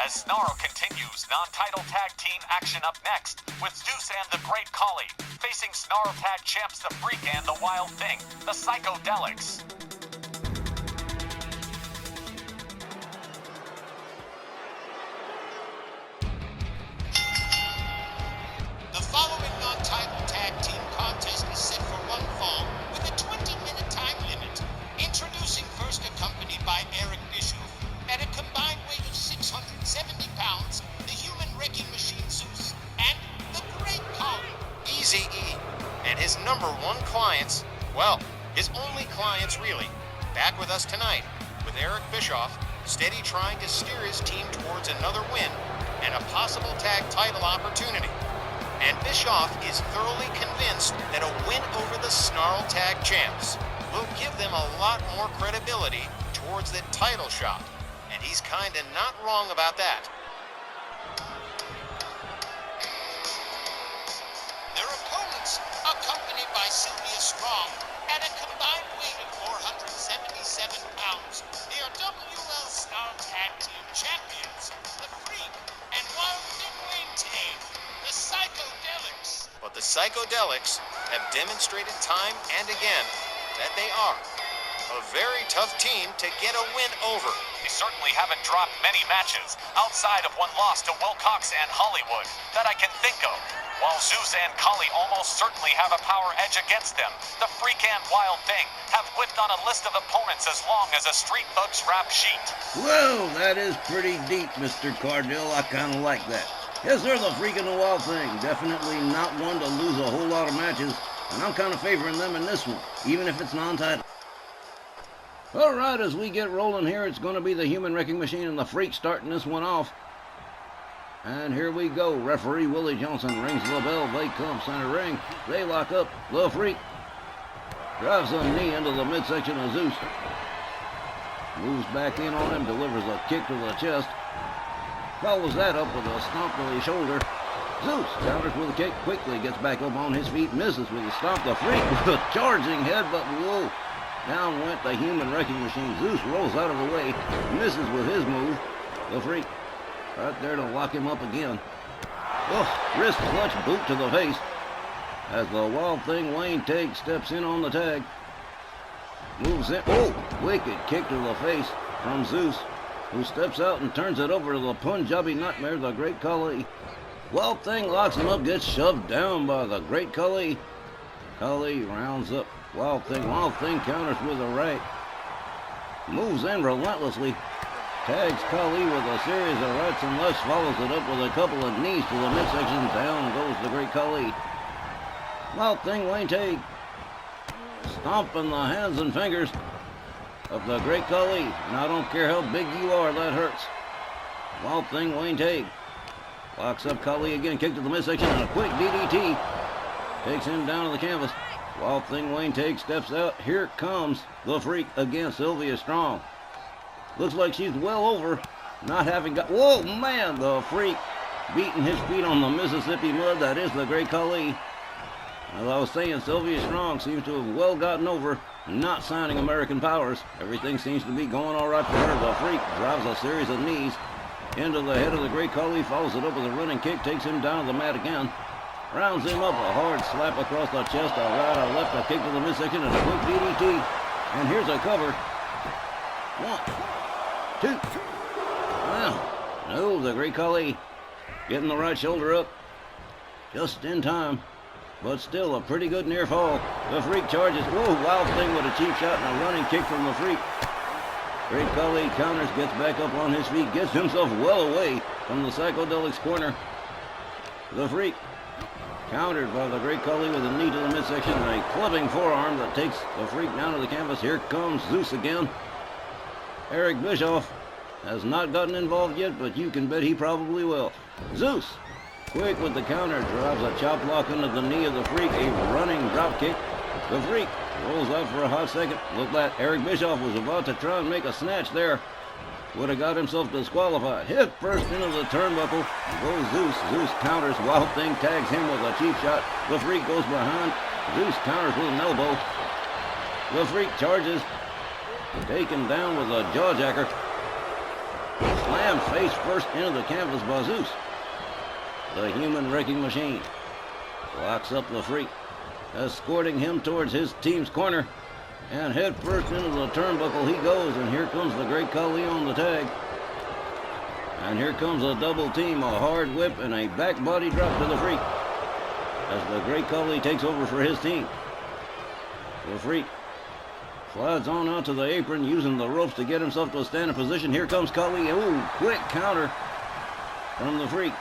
As Snarl continues, non-title tag team action up next, with Zeus and the Great Khali facing Snarl tag champs the Freak and the Wild Thing, the Psychodelix. The following non-title tag team contest is set for one fall with a 20-minute time limit. Introducing first, accompanied by Eric Bischoff, at a combined weight of 670 pounds, the human wrecking machine Zeus, and the Great Khali, Eazy-E, and his #1 clients, well, his only clients really, back with us tonight, with Eric Bischoff, steady trying to steer his team towards another win and a possible tag title opportunity. And Bischoff is thoroughly convinced that a win over the Snarl Tag Champs will give them a lot more credibility towards the title shot. And he's kinda not wrong about that. Their opponents, accompanied by Sylvia Strong, at a combined weight of 477 pounds, they are WL Snarl Tag Team Champions, the Freak, and Wild Thing maintain the Psychodelix. But the Psychodelix have demonstrated time and again that they are a very tough team to get a win over. They certainly haven't dropped many matches, outside of one loss to Wilcox and Hollywood, that I can think of. While Zeus and Khali almost certainly have a power edge against them, the Freak and Wild Thing have whipped on a list of opponents as long as a Street Bugs rap sheet. Well, that is pretty deep, Mr. Cardell. I kind of like that. Yes, sir, the Freak and the Wild Thing. Definitely not one to lose a whole lot of matches, and I'm kind of favoring them in this one, even if it's non-title. All right, as we get rolling here, it's going to be the Human Wrecking Machine and the Freak starting this one off. And here we go. Referee Willie Johnson rings the bell. They come center ring. They lock up. The Freak drives a knee into the midsection of Zeus. Moves back in on him, delivers a kick to the chest. Follows that up with a stomp to the shoulder. Zeus counters with a kick, quickly gets back up on his feet, misses with a stomp. The Freak with a charging headbutt. Whoa. Down went the Human Wrecking Machine. Zeus rolls out of the way, misses with his move. The Freak right there to lock him up again. Oh, wrist clutch boot to the face as the Wild Thing Wayne Tate steps in on the tag. Moves in. Oh, wicked kick to the face from Zeus, who steps out and turns it over to the Punjabi Nightmare, the Great Khali. Wild Thing locks him up, gets shoved down by the Great Khali. Khali rounds up Wild Thing. Wild Thing counters with a right. Moves in relentlessly. Tags Khali with a series of rights and lefts. Follows it up with a couple of knees to the midsection. Down goes the Great Khali. Wild Thing Wayne Tate stomping the hands and fingers of the Great Khali. And I don't care how big you are, that hurts. Wild Thing Wayne Tate locks up Khali again. Kick to the midsection and a quick DDT. Takes him down to the canvas. Wild Thing Wayne Tate steps out. Here comes the Freak against Sylvia Strong. Looks like she's well over, not having got... Whoa, man, the Freak beating his feet on the Mississippi mud. That is the Great Khali. As I was saying, Sylvia Strong seems to have well gotten over not signing American Powers. Everything seems to be going all right for her. The Freak drives a series of knees into the head of the Great Khali, follows it up with a running kick, takes him down to the mat again. Rounds him up, a hard slap across the chest, a right, a left, a kick to the midsection, and a quick DDT. And here's a cover. 1, 2. Well, no, the Great Khali getting the right shoulder up just in time, but still a pretty good near fall. The Freak charges. Whoa, Wild Thing with a cheap shot and a running kick from the Freak. Great Khali counters, gets back up on his feet, gets himself well away from the Psychodelix corner. The Freak countered by the Great Khali with a knee to the midsection and a clubbing forearm that takes the Freak down to the canvas. Here comes Zeus again. Eric Bischoff has not gotten involved yet, but you can bet he probably will. Zeus, quick with the counter, drives a chop block into the knee of the Freak, a running drop kick. The Freak rolls out for a hot second. Looked like Eric Bischoff was about to try and make a snatch there. Would have got himself disqualified. Hit first into the turnbuckle. Goes Zeus. Zeus counters. Wild Thing tags him with a cheap shot. The Freak goes behind. Zeus counters with an elbow. The Freak charges. Taken down with a jawjacker. Slam slammed face first into the canvas by Zeus. The human wrecking machine locks up the Freak, escorting him towards his team's corner, and head first into the turnbuckle he goes, and here comes the Great Khali on the tag. And here comes a double team, a hard whip, and a back body drop to the Freak as the Great Khali takes over for his team. The Freak slides on out to the apron, using the ropes to get himself to a standing position. Here comes Khali. Ooh, quick counter from the Freak.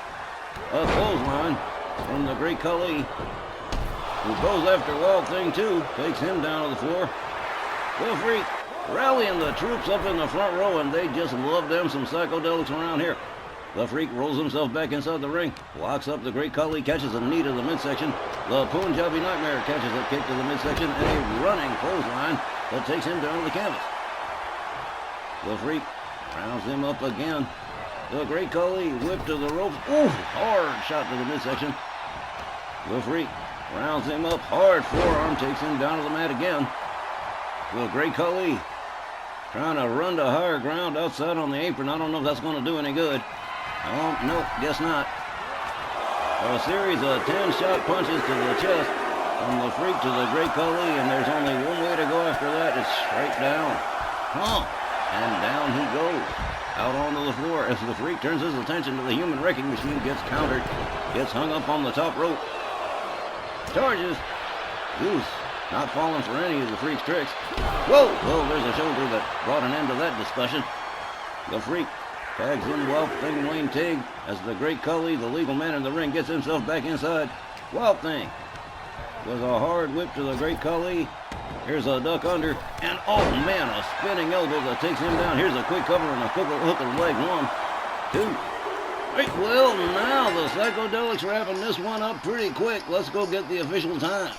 A clothesline from the Great Khali, who goes after Wild Thing too, takes him down to the floor. The Freak rallying the troops up in the front row, and they just love them some Psychodelix around here. The Freak rolls himself back inside the ring, locks up the Great Khali, catches a knee to the midsection. The Punjabi Nightmare catches a kick to the midsection, and a running clothesline that takes him down to the canvas. The Freak rounds him up again. The Great Khali whip to the ropes. Ooh, hard shot to the midsection. The Freak rounds him up hard. Forearm takes him down to the mat again. The Great Khali trying to run to higher ground outside on the apron. I don't know if that's going to do any good. Oh, no, guess not. A series of 10-shot punches to the chest from the Freak to the Great Khali, and there's only one way to go after that. It's straight down. And down he goes, out onto the floor as the Freak turns his attention to the human wrecking machine, gets countered, gets hung up on the top rope. Charges. Zeus not falling for any of the Freak's tricks. Whoa! Well, there's a shoulder that brought an end to that discussion. The Freak tags in Wild Thing Wayne Tig as the Great Khali, the legal man in the ring, gets himself back inside. Wild Thing with a hard whip to the Great Khali. Here's a duck under, and oh man, a spinning elbow that takes him down. Here's a quick cover and a hook of the leg. 1, 2. Right, well, now the Psychodelix wrapping this one up pretty quick. Let's go get the official time.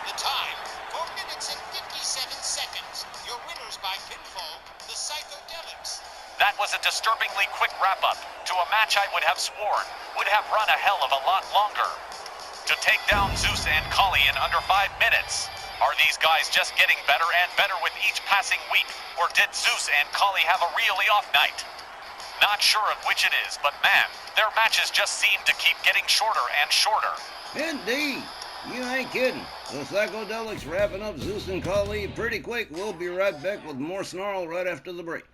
The time, 4 minutes and 57 seconds. Your winners by pinfall, the Psychodelix. That was a disturbingly quick wrap-up to a match I would have sworn would have run a hell of a lot longer. To take down Zeus and Khali in under 5 minutes. Are these guys just getting better and better with each passing week, or did Zeus and Khali have a really off night? Not sure of which it is, but man, their matches just seem to keep getting shorter and shorter. Indeed. You ain't kidding. The Psychodelix wrapping up Zeus and Khali pretty quick. We'll be right back with more snarl right after the break.